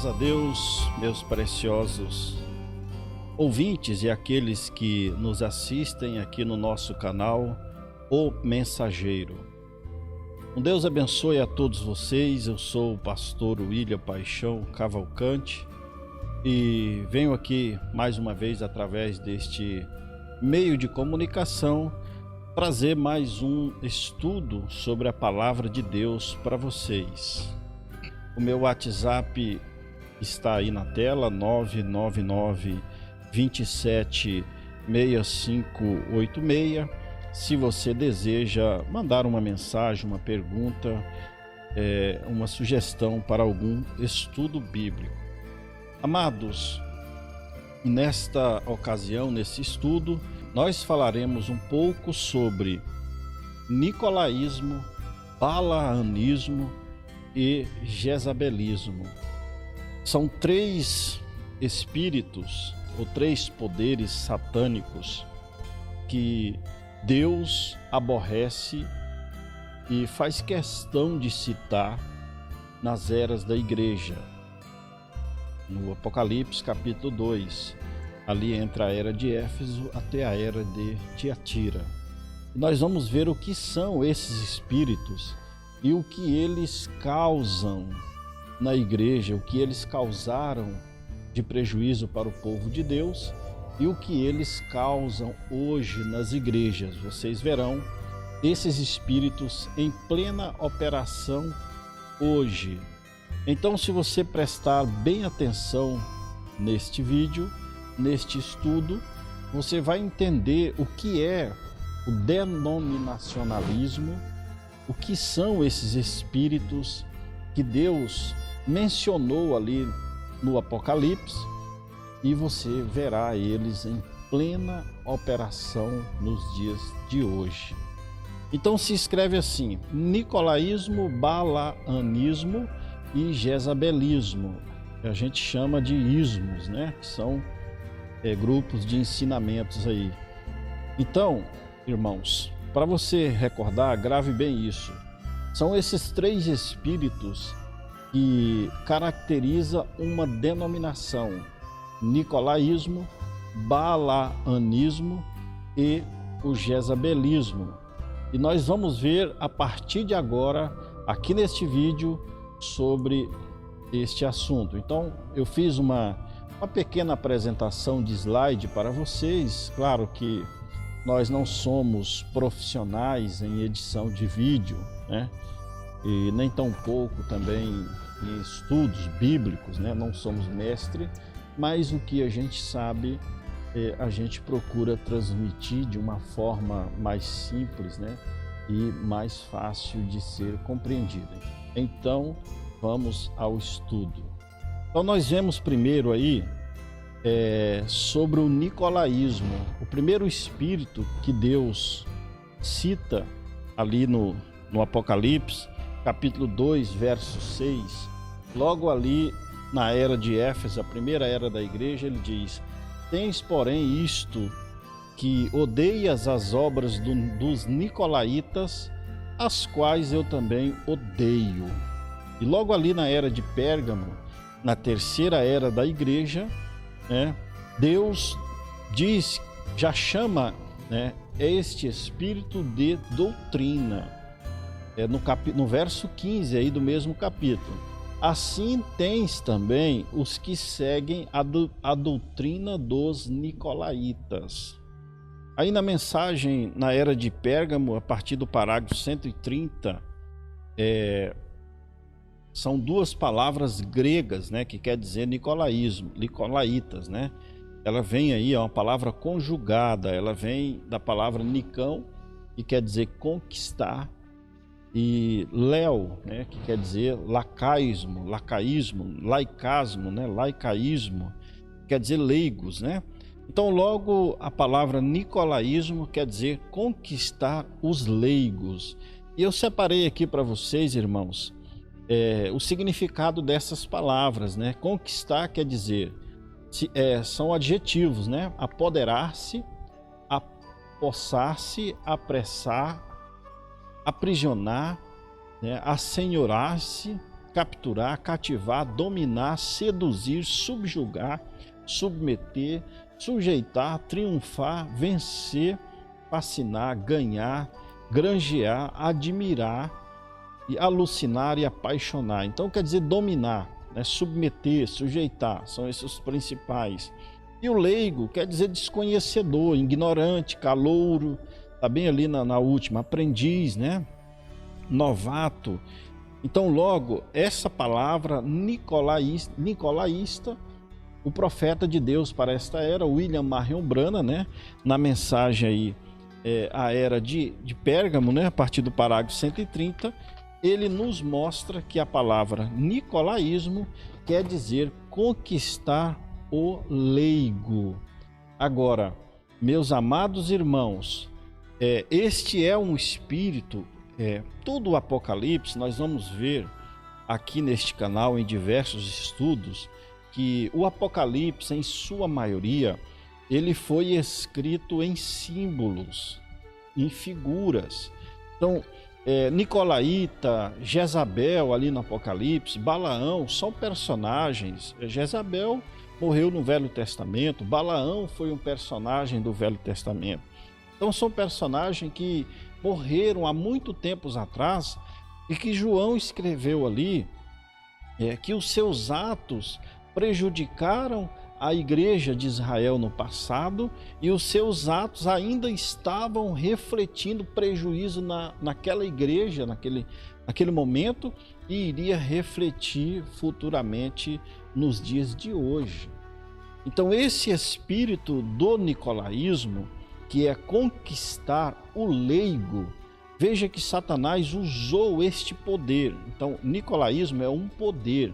a Deus, meus preciosos ouvintes e aqueles que nos assistem aqui no nosso canal, O Mensageiro. Um Deus abençoe a todos vocês. Eu sou o pastor William Paixão Cavalcante e venho aqui mais uma vez através deste meio de comunicação trazer mais um estudo sobre a palavra de Deus para vocês. O meu WhatsApp está aí na tela, 999 27 6586. Se você deseja mandar uma mensagem, uma pergunta, uma sugestão para algum estudo bíblico. Amados, nesta ocasião, nesse estudo, nós falaremos um pouco sobre nicolaísmo, balaanismo e jezabelismo. São três espíritos ou três poderes satânicos que Deus aborrece e faz questão de citar nas eras da igreja. No Apocalipse capítulo 2, ali entre a era de Éfeso até a era de Tiatira. Nós vamos ver o que são esses espíritos e o que eles causam na igreja, o que eles causaram de prejuízo para o povo de Deus e o que eles causam hoje nas igrejas. Vocês verão esses espíritos em plena operação hoje. Então, se você prestar bem atenção neste vídeo, neste estudo, você vai entender o que é o denominacionalismo, o que são esses espíritos que Deus mencionou ali no Apocalipse, e você verá eles em plena operação nos dias de hoje. Então se escreve assim: nicolaísmo, balaanismo e jezabelismo, que a gente chama de ismos, né? Que são grupos de ensinamentos aí. Então, irmãos, para você recordar, grave bem isso. São esses três espíritos que caracteriza uma denominação: nicolaísmo, balaanismo e o jezabelismo. E nós vamos ver a partir de agora, aqui neste vídeo, sobre este assunto. Então, eu fiz uma pequena apresentação de slide para vocês. Claro que nós não somos profissionais em edição de vídeo, né? E nem tão pouco também em estudos bíblicos, né? Não somos mestre, mas o que a gente sabe, a gente procura transmitir de uma forma mais simples, né? E mais fácil de ser compreendida. Então, vamos ao estudo. Então, nós vemos primeiro aí sobre o nicolaísmo. O primeiro espírito que Deus cita ali no Apocalipse, capítulo 2, verso 6, logo ali na era de Éfeso, a primeira era da igreja, ele diz: tens, porém, isto, que odeias as obras dos nicolaítas, as quais eu também odeio. E logo ali na era de Pérgamo, na terceira era da igreja, né, Deus diz, já chama, né, este espírito de doutrina. No verso 15 aí do mesmo capítulo: assim tens também os que seguem a doutrina dos nicolaítas. Aí na mensagem na era de Pérgamo, a partir do parágrafo 130, são duas palavras gregas, né, que quer dizer nicolaísmo, nicolaítas, né? Ela vem aí, é uma palavra conjugada, ela vem da palavra nicão, que quer dizer conquistar, e leo, né, que quer dizer lacaísmo, laicasmo, né, laicaísmo, quer dizer leigos, né? Então, logo a palavra nicolaísmo quer dizer conquistar os leigos. E eu separei aqui para vocês, irmãos, o significado dessas palavras, né? Conquistar quer dizer, são adjetivos, né? Apoderar-se, apossar-se, apressar, aprisionar, né? Assenhorar-se, capturar, cativar, dominar, seduzir, subjugar, submeter, sujeitar, triunfar, vencer, fascinar, ganhar, granjear, admirar, e alucinar e apaixonar. Então quer dizer dominar, né? Submeter, sujeitar, são esses os principais. E o leigo quer dizer desconhecedor, ignorante, calouro, está bem ali na última, aprendiz, né? Novato. Então logo, essa palavra nicolaísta, o profeta de Deus para esta era, William Marion Branham, né? Na mensagem aí, a era de Pérgamo, né? A partir do parágrafo 130, ele nos mostra que a palavra nicolaísmo quer dizer conquistar o leigo. Agora, meus amados irmãos, este é um espírito, todo o Apocalipse, nós vamos ver aqui neste canal em diversos estudos, que o Apocalipse, em sua maioria, ele foi escrito em símbolos, em figuras. Então, Nicolaíta, Jezabel ali no Apocalipse, Balaão, são personagens. Jezabel morreu no Velho Testamento, Balaão foi um personagem do Velho Testamento. Então são personagens que morreram há muito tempos atrás e que João escreveu ali que os seus atos prejudicaram a igreja de Israel no passado e os seus atos ainda estavam refletindo prejuízo naquela igreja, naquele momento, e iria refletir futuramente nos dias de hoje. Então esse espírito do nicolaísmo, que é conquistar o leigo, veja que Satanás usou este poder. Então nicolaísmo é um poder.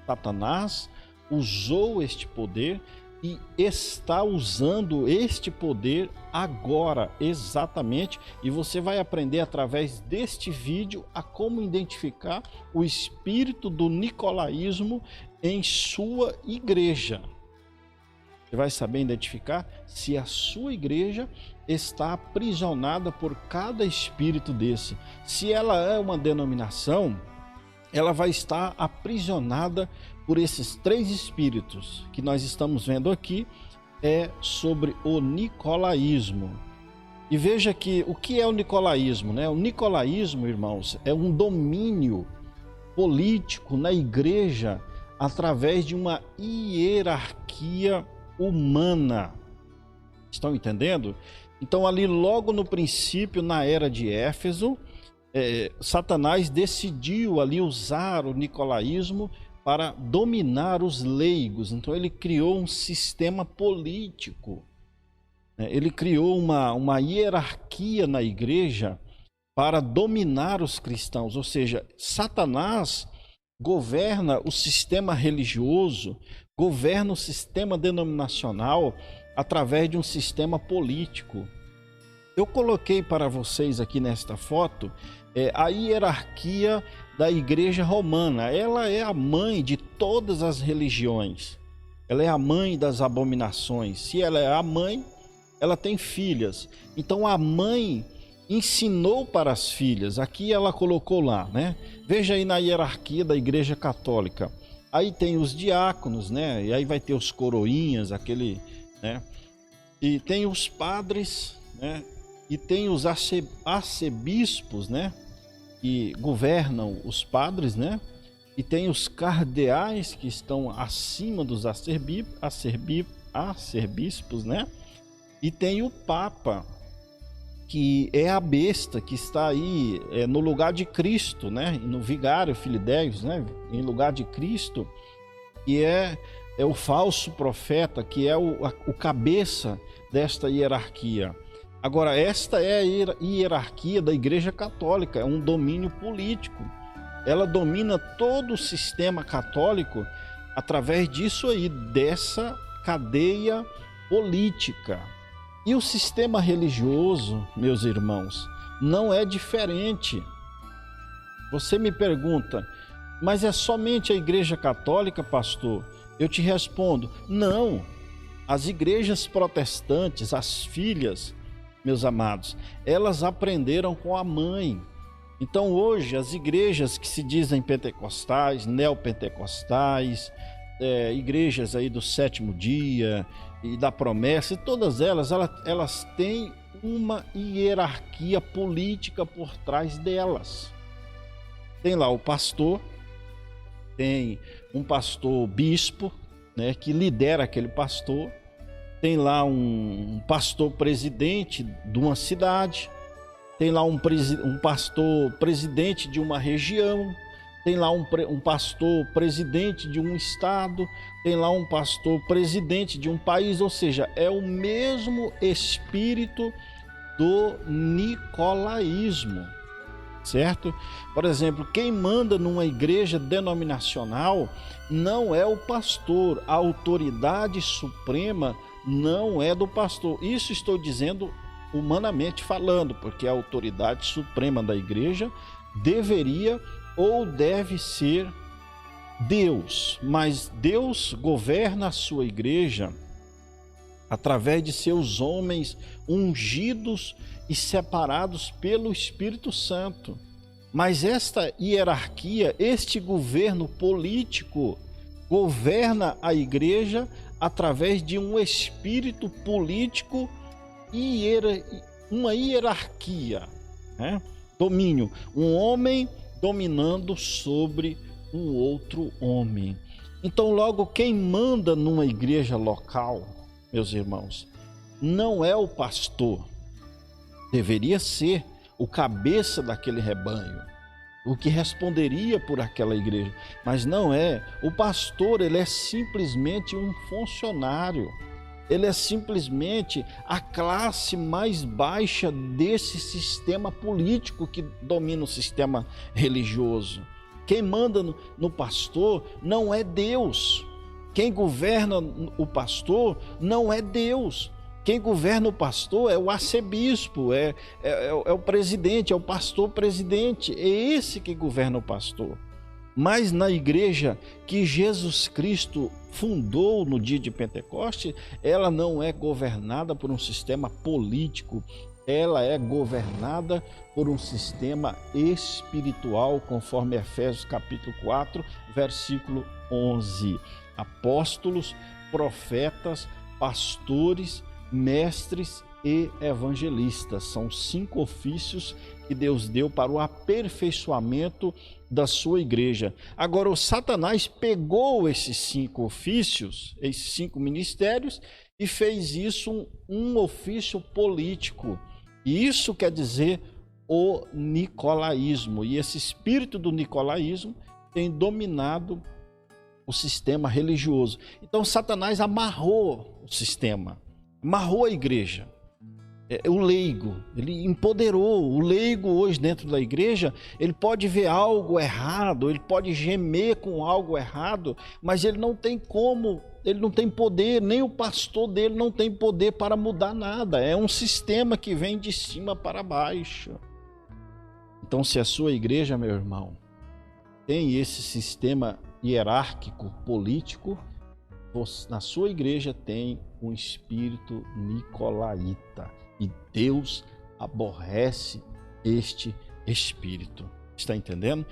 Satanás usou este poder e está usando este poder agora, exatamente, e você vai aprender através deste vídeo a como identificar o espírito do nicolaísmo em sua igreja. Você vai saber identificar se a sua igreja está aprisionada por cada espírito desse. Se ela é uma denominação, ela vai estar aprisionada por esses três espíritos que nós estamos vendo aqui, sobre o nicolaísmo. E veja que o que é o nicolaísmo, né? O nicolaísmo, irmãos, é um domínio político na igreja através de uma hierarquia humana. Estão entendendo? Então ali logo no princípio, na era de Éfeso, Satanás decidiu ali usar o nicolaísmo para dominar os leigos. Então ele criou um sistema político, ele criou uma hierarquia na igreja para dominar os cristãos, ou seja, Satanás governa o sistema religioso, governa o sistema denominacional através de um sistema político. Eu coloquei para vocês aqui nesta foto a hierarquia da igreja romana. Ela é a mãe de todas as religiões. Ela é a mãe das abominações. Se ela é a mãe, ela tem filhas. Então a mãe ensinou para as filhas. Aqui ela colocou lá, né? Veja aí na hierarquia da igreja católica. Aí tem os diáconos, né? E aí vai ter os coroinhas, né? E tem os padres, né? E tem os arcebispos, né? Que governam os padres, né? E tem os cardeais que estão acima dos arcebispos, né? E tem o Papa, que é a besta que está aí no lugar de Cristo, né? No vigário Filidéios, né? Em lugar de Cristo, que é o falso profeta, que é o cabeça desta hierarquia. Agora, esta é a hierarquia da Igreja Católica, é um domínio político. Ela domina todo o sistema católico através disso aí, dessa cadeia política. E o sistema religioso, meus irmãos, não é diferente. Você me pergunta, mas é somente a Igreja Católica, pastor? Eu te respondo, não. As igrejas protestantes, as filhas, meus amados, elas aprenderam com a mãe. Então hoje as igrejas que se dizem pentecostais, neopentecostais, igrejas aí do sétimo dia e da promessa, e todas elas têm uma hierarquia política por trás delas. Tem lá o pastor, tem um pastor bispo, né, que lidera aquele pastor, tem lá um pastor presidente de uma cidade, tem lá um pastor presidente de uma região, tem lá um pastor presidente de um estado, tem lá um pastor presidente de um país, ou seja, é o mesmo espírito do nicolaísmo, certo? Por exemplo, quem manda numa igreja denominacional não é o pastor, a autoridade suprema não é do pastor. Isso estou dizendo humanamente falando, porque a autoridade suprema da igreja deveria ou deve ser Deus, mas Deus governa a sua igreja através de seus homens ungidos e separados pelo Espírito Santo. Mas esta hierarquia, este governo político, governa a igreja através de um espírito político e uma hierarquia, né? Domínio, um homem dominando sobre um outro homem. Então, logo, quem manda numa igreja local, meus irmãos, não é o pastor, deveria ser o cabeça daquele rebanho, o que responderia por aquela igreja, mas não é. O pastor, ele é simplesmente um funcionário, ele é simplesmente a classe mais baixa desse sistema político que domina o sistema religioso. Quem manda no pastor não é Deus. Quem governa o pastor não é Deus. Quem governa o pastor é o arcebispo, é o presidente, é o pastor presidente. É esse que governa o pastor. Mas na igreja que Jesus Cristo fundou no dia de Pentecostes, ela não é governada por um sistema político, ela é governada por um sistema espiritual, conforme Efésios capítulo 4, versículo 11. Apóstolos, profetas, pastores, mestres e evangelistas. São 5 ofícios que Deus deu para o aperfeiçoamento da sua igreja. Agora, o Satanás pegou esses 5 ofícios, esses 5 ministérios, e fez isso um ofício político. E isso quer dizer o nicolaísmo. E esse espírito do nicolaísmo tem dominado o sistema religioso. Então, Satanás amarrou o sistema, amarrou a igreja. O leigo, ele empoderou o leigo hoje dentro da igreja. Ele pode ver algo errado, ele pode gemer com algo errado, mas ele não tem como, ele não tem poder, nem o pastor dele não tem poder para mudar nada. É um sistema que vem de cima para baixo. Então, se a sua igreja, meu irmão, tem esse sistema hierárquico político, na sua igreja tem um espírito nicolaíta. E Deus aborrece este espírito. Está entendendo?